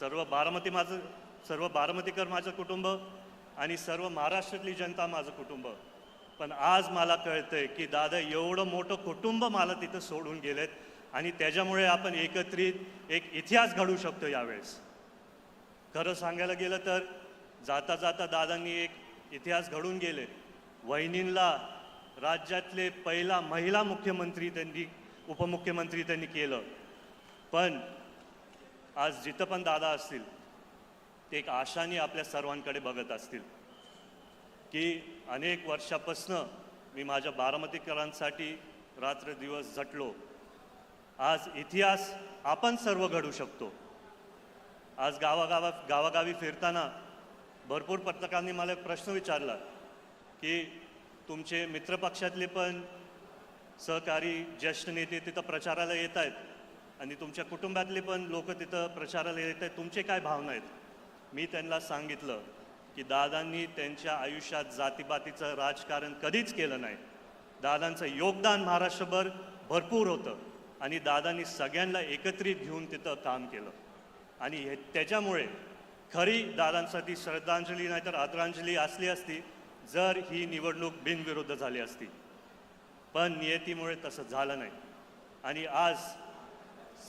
सर्व बारामतीकर माझं कुटुंब आणि सर्व महाराष्ट्रातली जनता माझं कुटुंब. पण आज मला कळतंय की दादा एवढं मोठं कुटुंब मला तिथं सोडून गेलेत आणि त्याच्यामुळे आपण एकत्रित एक इतिहास घडवू शकतो यावेळेस. खरं सांगायला गेलं तर जाता जाता दादांनी एक इतिहास घडवून गेले. वहिनींना राज्यातले पहिला महिला मुख्यमंत्री त्यांनी उपमुख्यमंत्री त्यांनी केलं. पण आज जिथं पण दादा असतील ते एक आशाने आपल्या सर्वांकडे बघत असतील की अनेक वर्षापासनं मी माझ्या बारामतीकरांसाठी रात्र दिवस झटलो. आज इतिहास आपण सर्व घडू शकतो. आज गावागावी फिरताना भरपूर पत्रकारांनी मला एक प्रश्न विचारला की तुमचे मित्रपक्षातले पण सहकारी ज्येष्ठ नेते तिथं प्रचाराला येत आहेत आणि तुमच्या कुटुंबातले पण लोक तिथं प्रचाराला येत आहेत, तुमचे काय भावना आहेत? मी त्यांना सांगितलं की दादांनी त्यांच्या आयुष्यात जातीपातीचं राजकारण कधीच केलं नाही. दादांचं योगदान महाराष्ट्रभर भरपूर होतं आणि दादांनी सगळ्यांना एकत्रित घेऊन तिथं काम केलं आणि त्याच्यामुळे खरी दादांसाठी श्रद्धांजली नाहीतर आदरांजली असली असती जर ही निवडणूक बिनविरुद्ध झाली असती. पण नियतीमुळे तसं झालं नाही आणि आज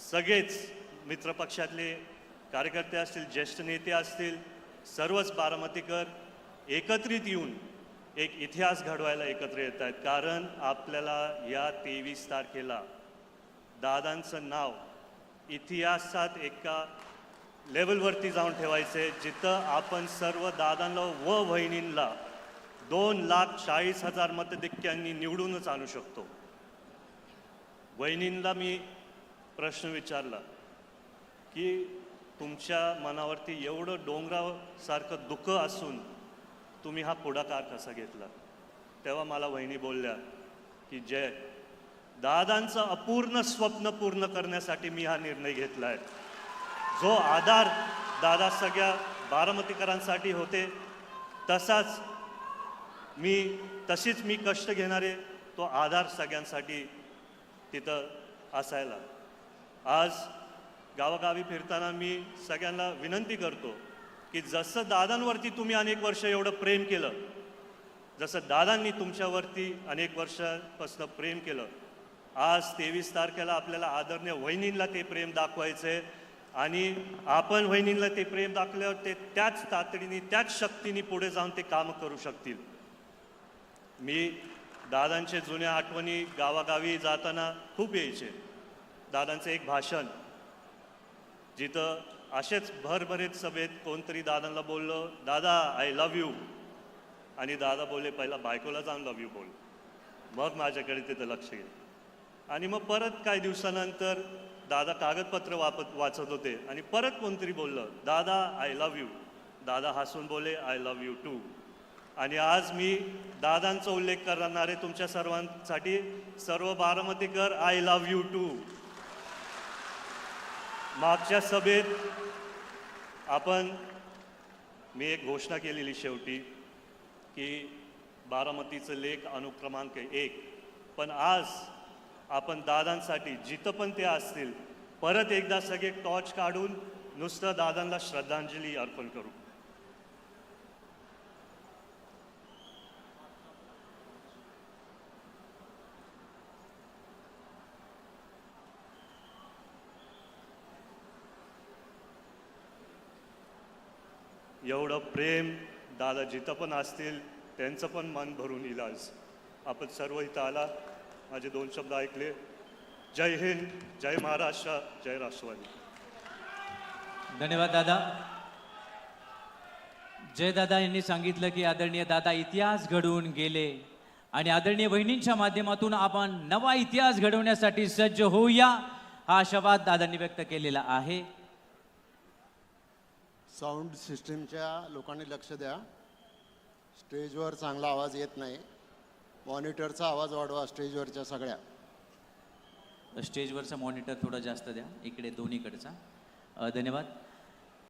सगळेच मित्रपक्षातले कार्यकर्ते असतील, ज्येष्ठ नेते असतील, सर्वच बारामतीकर एकत्रित येऊन एक इतिहास घडवायला एकत्र येत आहेत. कारण आपल्याला या 23 तारखेला दादांचं नाव इतिहासात एका लेवलवरती जाऊन ठेवायचे जिथं आपण सर्व दादांना व वहिनींना 2,40,000 मतधिक्यांनी निवडूनच आणू शकतो. वहिनींना मी प्रश्न विचारला की तुमच्या मनावरती एवढं डोंगरासारखं दुःख असून तुम्ही हा पुढाकार कसा घेतला? तेव्हा मला वहिनी बोलल्या की जय, दादांचं अपूर्ण स्वप्न पूर्ण करण्यासाठी मी हा निर्णय घेतला आहे. जो आधार दादा सगळ्या बारामतीकरांसाठी होते तशीच मी कष्ट घेणारे तो आधार सगळ्यांसाठी तिथं असायला. आज गावागावी फिरताना मी सगळ्यांना विनंती करतो की जसं दादांवरती तुम्ही अनेक वर्ष एवढं प्रेम केलं, जसं दादांनी तुमच्यावरती अनेक वर्षापासून प्रेम केलं, आज 23 तारखेला आपल्याला आदरणीय वहिनींना ते प्रेम दाखवायचं आहे आणि आपण वहिनींना ते प्रेम दाखवल्यावर ते त्याच तातडीने त्याच शक्तीने पुढे जाऊन ते कामं करू शकतील. मी दादांचे जुन्या आठवणी गावागावी जाताना खूप यायचे. दादांचं एक भाषण जिथं असेच भरभरीत सभेत कोणतरी दादांना बोललं, दादा आय लव्ह यू, आणि दादा बोलले पहिला बायकोला जाऊन लव्ह यू बोल. मग माझ्याकडे तिथं लक्ष गेलं आणि मग परत काही दिवसानंतर दादा कागदपत्र वाचत होते आणि परत कोणतरी बोललं, दादा आय लव्ह यू. दादा हसून बोले आय लव्ह यू टू. आणि आज मी दादांचा उल्लेख करणारे तुमच्या सर्वांसाठी सर्व बारामतीकर आय लव्ह यू टू. मागच्या सभेत मी एक घोषणा केलेली शेवटी की बारामतीचं लेख अनुक्रमांक 1. पण आज आपण दादांसाठी जिथं पण ते असतील परत एकदा सगळे टॉर्च काढून नुसतं दादांना श्रद्धांजली अर्पण करू. एवढं प्रेम दादा जिथं पण असतील त्यांचं पण मन भरून येईल. आज आपण सर्व इथं आला, माझे 2 शब्द ऐकले. जय हिंद, जय महाराष्ट्र, जय राष्ट्रवादी. धन्यवाद दादा. जय दादा यांनी सांगितलं की आदरणीय दादा इतिहास घडवून गेले आणि आदरणीय वहिनींच्या माध्यमातून आपण नवा इतिहास घडवण्यासाठी सज्ज होऊया हा आशावाद दादांनी व्यक्त केलेला आहे. साऊंड सिस्टीमच्या लोकांनी लक्ष द्या. स्टेजवर चांगला आवाज येत नाही. मॉनिटरचा आवाज वाढवा स्टेजवरच्या सगळ्या. स्टेजवरचा मॉनिटर थोडा जास्त द्या, इकडे दोन्हीकडचा. धन्यवाद.